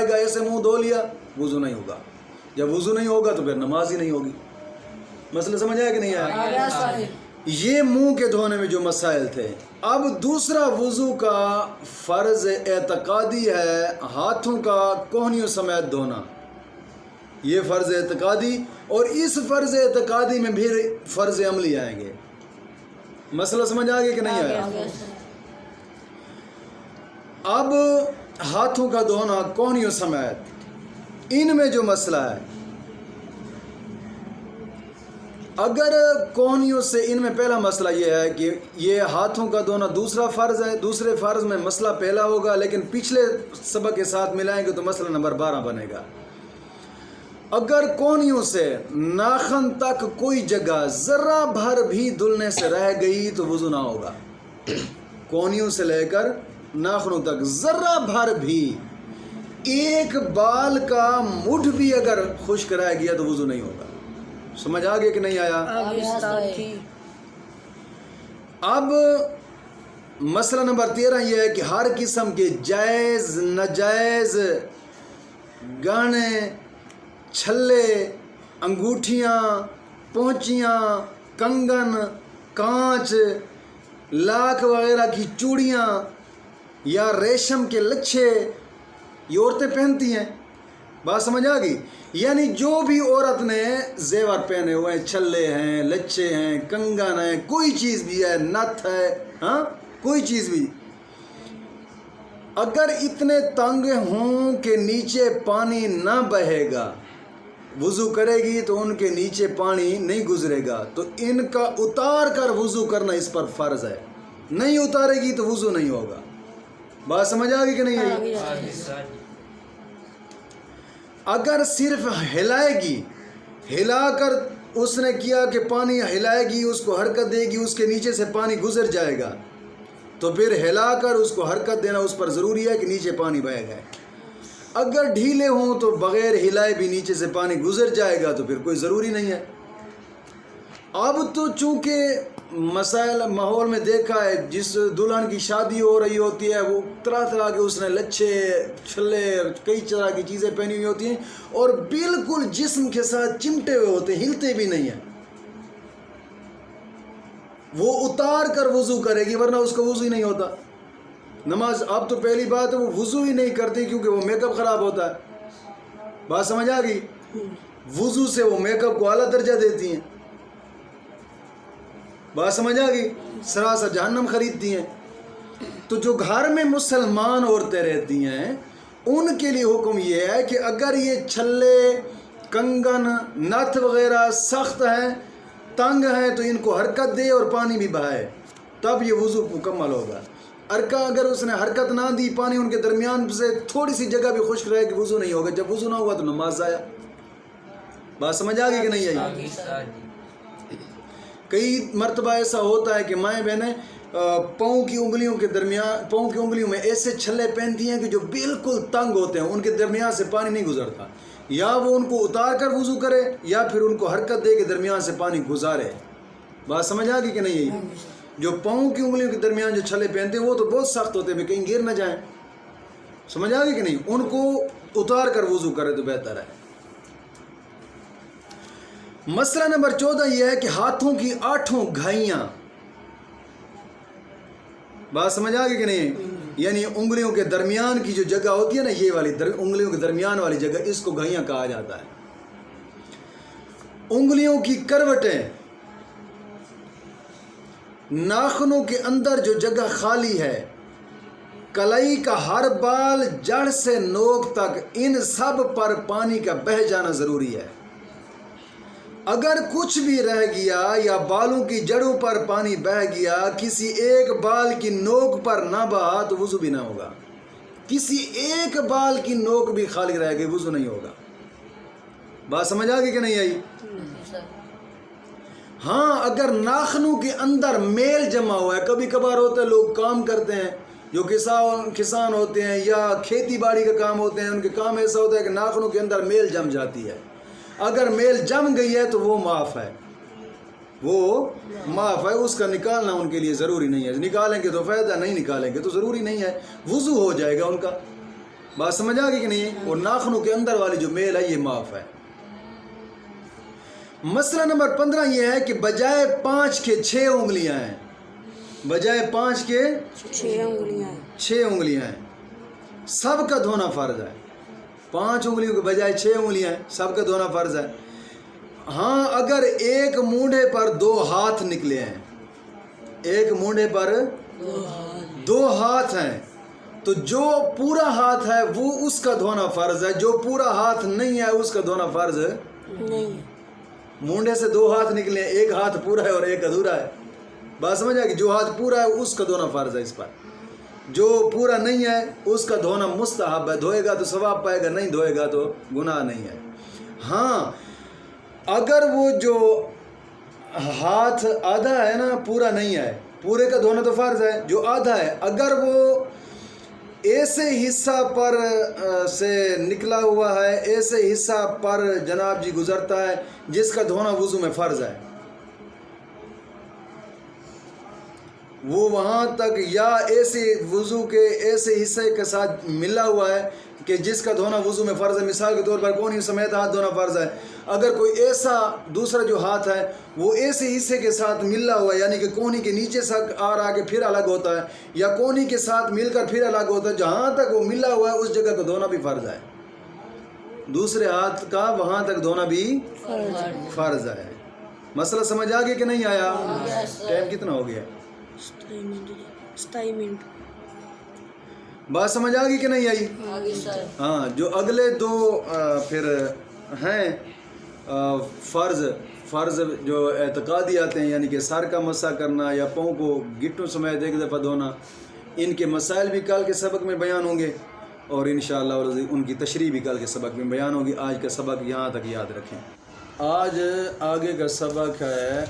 آئے گا ایسے منہ دھو لیا وضو نہیں ہوگا. جب وضو نہیں ہوگا تو پھر نماز ہی نہیں ہوگی. مسئلہ سمجھ آیا کہ نہیں آیا؟ یہ منہ کے دھونے میں جو مسائل تھے. اب دوسرا وضو کا فرض اعتقادی ہے ہاتھوں کا کوہنیوں سمیت دھونا. یہ فرض اعتقادی، اور اس فرض اعتقادی میں بھی فرض عملی آئیں گے. مسئلہ سمجھ آ گیا کہ نہیں آیا؟ اب ہاتھوں کا دھونا کوہنیوں سمیت، ان میں جو مسئلہ ہے، اگر کوہنیوں سے، ان میں پہلا مسئلہ یہ ہے کہ یہ ہاتھوں کا دھونا دوسرا فرض ہے. دوسرے فرض میں مسئلہ پہلا ہوگا، لیکن پچھلے سبق کے ساتھ ملائیں گے تو مسئلہ نمبر 12 بنے گا. اگر کوہنیوں سے ناخن تک کوئی جگہ ذرہ بھر بھی دھلنے سے رہ گئی تو وضو نہ ہوگا. کوہنیوں سے لے کر ناخنوں تک ذرہ بھر بھی، ایک بال کا مٹھ بھی اگر خشک رہ گیا تو وضو نہیں ہوگا. سمجھ آگے کہ نہیں آیا؟ اب مسئلہ نمبر 13 یہ ہے کہ ہر قسم کے جائز ناجائز گہنے، چھلے، انگوٹھیاں، پونچیاں، کنگن، کانچ، لاکھ وغیرہ کی چوڑیاں یا ریشم کے لچھے یہ عورتیں پہنتی ہیں. بات سمجھ آ گئی؟ یعنی جو بھی عورت نے زیور پہنے ہوئے ہیں، چھلے ہیں، لچھے ہیں، کنگن ہیں، کوئی چیز بھی ہے، نتھ ہے، ہاں کوئی چیز بھی، اگر اتنے تنگ ہوں کہ نیچے پانی نہ بہے گا، وضو کرے گی تو ان کے نیچے پانی نہیں گزرے گا، تو ان کا اتار کر وضو کرنا اس پر فرض ہے. نہیں اتارے گی تو وضو نہیں ہوگا. بات سمجھ آ گئی کہ نہیں آئی؟ اگر صرف ہلائے گی، ہلا کر اس نے کیا کہ پانی ہلائے گی، اس کو حرکت دے گی، اس کے نیچے سے پانی گزر جائے گا، تو پھر ہلا کر اس کو حرکت دینا اس پر ضروری ہے کہ نیچے پانی بہے گا. اگر ڈھیلے ہوں تو بغیر ہلائے بھی نیچے سے پانی گزر جائے گا تو پھر کوئی ضروری نہیں ہے. اب تو چونکہ مسائل ماحول میں دیکھا ہے، جس دلہن کی شادی ہو رہی ہوتی ہے وہ طرح طرح کے اس نے لچھے، چھلے، کئی طرح کی چیزیں پہنی ہوئی ہوتی ہیں اور بالکل جسم کے ساتھ چمٹے ہوئے ہوتے ہیں، ہلتے بھی نہیں ہیں. وہ اتار کر وضو کرے گی ورنہ اس کا وضو ہی نہیں ہوتا. نماز اب تو پہلی بات ہے وہ وضو ہی نہیں کرتی کیونکہ وہ میک اپ خراب ہوتا ہے. بات سمجھ آ گئی؟ وضو سے وہ میک اپ کو اعلیٰ درجہ دیتی ہیں. بات سمجھ آ گئی؟ سراسر جہنم خریدتی ہیں. تو جو گھر میں مسلمان عورتیں رہتی ہیں ان کے لیے حکم یہ ہے کہ اگر یہ چھلے، کنگن، نتھ وغیرہ سخت ہیں، تنگ ہیں تو ان کو حرکت دے اور پانی بھی بہائے، تب یہ وضو مکمل ہوگا. اگر اس نے حرکت نہ دی، پانی ان کے درمیان سے تھوڑی سی جگہ بھی خشک رہے کہ وضو نہیں ہوگا. جب وضو نہ ہوا تو نماز ضائع. بات سمجھ آ گئی کہ نہیں آئی؟ کئی مرتبہ ایسا ہوتا ہے کہ مائیں بہنیں پاؤں کی انگلیوں میں ایسے چھلے پہنتی ہیں کہ جو بالکل تنگ ہوتے ہیں، ان کے درمیان سے پانی نہیں گزرتا. یا وہ ان کو اتار کر وضو کرے یا پھر ان کو حرکت دے کے درمیان سے پانی گزارے. بات سمجھ آ گئی کہ نہیں آئی؟ جو پاؤں کی انگلیوں کے درمیان جو چھلے پہنتے ہیں وہ تو بہت سخت ہوتے ہیں، کہیں گر نہ جائیں. سمجھ آ گئی کہ نہیں؟ ان کو اتار کر وضو کرے تو بہتر ہے. مسئلہ نمبر 14 یہ ہے کہ ہاتھوں کی 8 گھائیاں. بات سمجھ آ گئی کہ نہیں؟ یعنی انگلیوں کے درمیان کی جو جگہ ہوتی ہے نا، یہ والی انگلیوں کے درمیان والی جگہ، اس کو گھائیاں کہا جاتا ہے. انگلیوں کی کروٹیں، ناخنوں کے اندر جو جگہ خالی ہے، کلائی کا ہر بال، جڑ سے نوک تک، ان سب پر پانی کا بہہ جانا ضروری ہے. اگر کچھ بھی رہ گیا یا بالوں کی جڑوں پر پانی بہہ گیا، کسی ایک بال کی نوک پر نہ بہا تو وضو بھی نہ ہوگا. کسی ایک بال کی نوک بھی خالی رہ گئی، وضو نہیں ہوگا. بات سمجھ آ گئی کہ نہیں آئی؟ ہاں اگر ناخنوں کے اندر میل جمع ہوا ہے، کبھی کبھار ہوتا ہے لوگ کام کرتے ہیں جو کسان ہوتے ہیں یا کھیتی باڑی کا کام ہوتے ہیں، ان کے کام ایسا ہوتا ہے کہ ناخنوں کے اندر میل جم جاتی ہے. اگر میل جم گئی ہے تو وہ معاف ہے، اس کا نکالنا ان کے لیے ضروری نہیں ہے. نکالیں گے تو فائدہ، نہیں نکالیں گے تو ضروری نہیں ہے، وضو ہو جائے گا ان کا. بات سمجھ آ گئی کہ نہیں؟ اور ناخنوں کے اندر والی جو میل ہے یہ معاف ہے۔ مسئلہ نمبر 15 یہ ہے کہ بجائے 5 کے 6 انگلیاں ہیں، بجائے 5 کے 6 انگلیاں ہیں، سب کا دھونا فرض ہے۔ 5 انگلیوں کے بجائے 6 انگلیاں ہیں، سب کا دھونا فرض ہے۔ ہاں اگر ایک مونڈھے پر 2 ہاتھ نکلے ہیں، ایک مونڈھے پر 2 ہاتھ ہیں، تو جو پورا ہاتھ ہے وہ اس کا دھونا فرض ہے، جو پورا ہاتھ نہیں ہے اس کا دھونا فرض نہیں ہے۔ مونڈھے سے 2 ہاتھ نکلے ہیں، ایک ہاتھ پورا ہے اور ایک ادھورا ہے، بات سمجھ آئے کہ جو ہاتھ پورا ہے اس کا دھونا فرض ہے اس پر، جو پورا نہیں ہے اس کا دھونا مستحب ہے، دھوئے گا تو ثواب پائے گا، نہیں دھوئے گا تو گناہ نہیں ہے۔ ہاں اگر وہ جو ہاتھ آدھا ہے نا، پورا نہیں ہے، پورے کا دھونا تو فرض ہے، جو آدھا ہے اگر وہ ایسے حصہ پر سے نکلا ہوا ہے، ایسے حصہ پر جناب جی گزرتا ہے جس کا دھونا وضو میں فرض ہے، وہ وہاں تک یا ایسے وضو کے ایسے حصے کے ساتھ ملا ہوا ہے کہ جس کا دھونا وضو میں فرض ہے، مثال کے طور پر کونی سمیت ہاتھ دھونا فرض ہے، اگر کوئی ایسا دوسرا جو ہاتھ ہے وہ ایسے حصے کے ساتھ ملا ہوا ہے، یعنی کہ کونی کے نیچے سے آ کے پھر الگ ہوتا ہے، یا کونی کے ساتھ مل کر پھر الگ ہوتا ہے، جہاں تک وہ ملا ہوا ہے اس جگہ کو دھونا بھی فرض ہے، دوسرے ہاتھ کا وہاں تک دھونا بھی فرض ہے۔ مسئلہ سمجھ آ گیا کہ نہیں آیا؟ ٹائم کتنا ہو گیا؟ 27 منٹ۔ بات سمجھ آ گئی کہ نہیں آئی؟ ہاں جو اگلے 2 پھر ہیں فرض جو اعتقادی آتے ہیں، یعنی کہ سر کا مسح کرنا یا پاؤں کو گٹوں سمیت ایک دفعہ دھونا، ان کے مسائل بھی کل کے سبق میں بیان ہوں گے، اور انشاءاللہ ان کی تشریح بھی کل کے سبق میں بیان ہوگی۔ آج کا سبق یہاں تک یاد رکھیں۔ آج آگے کا سبق ہے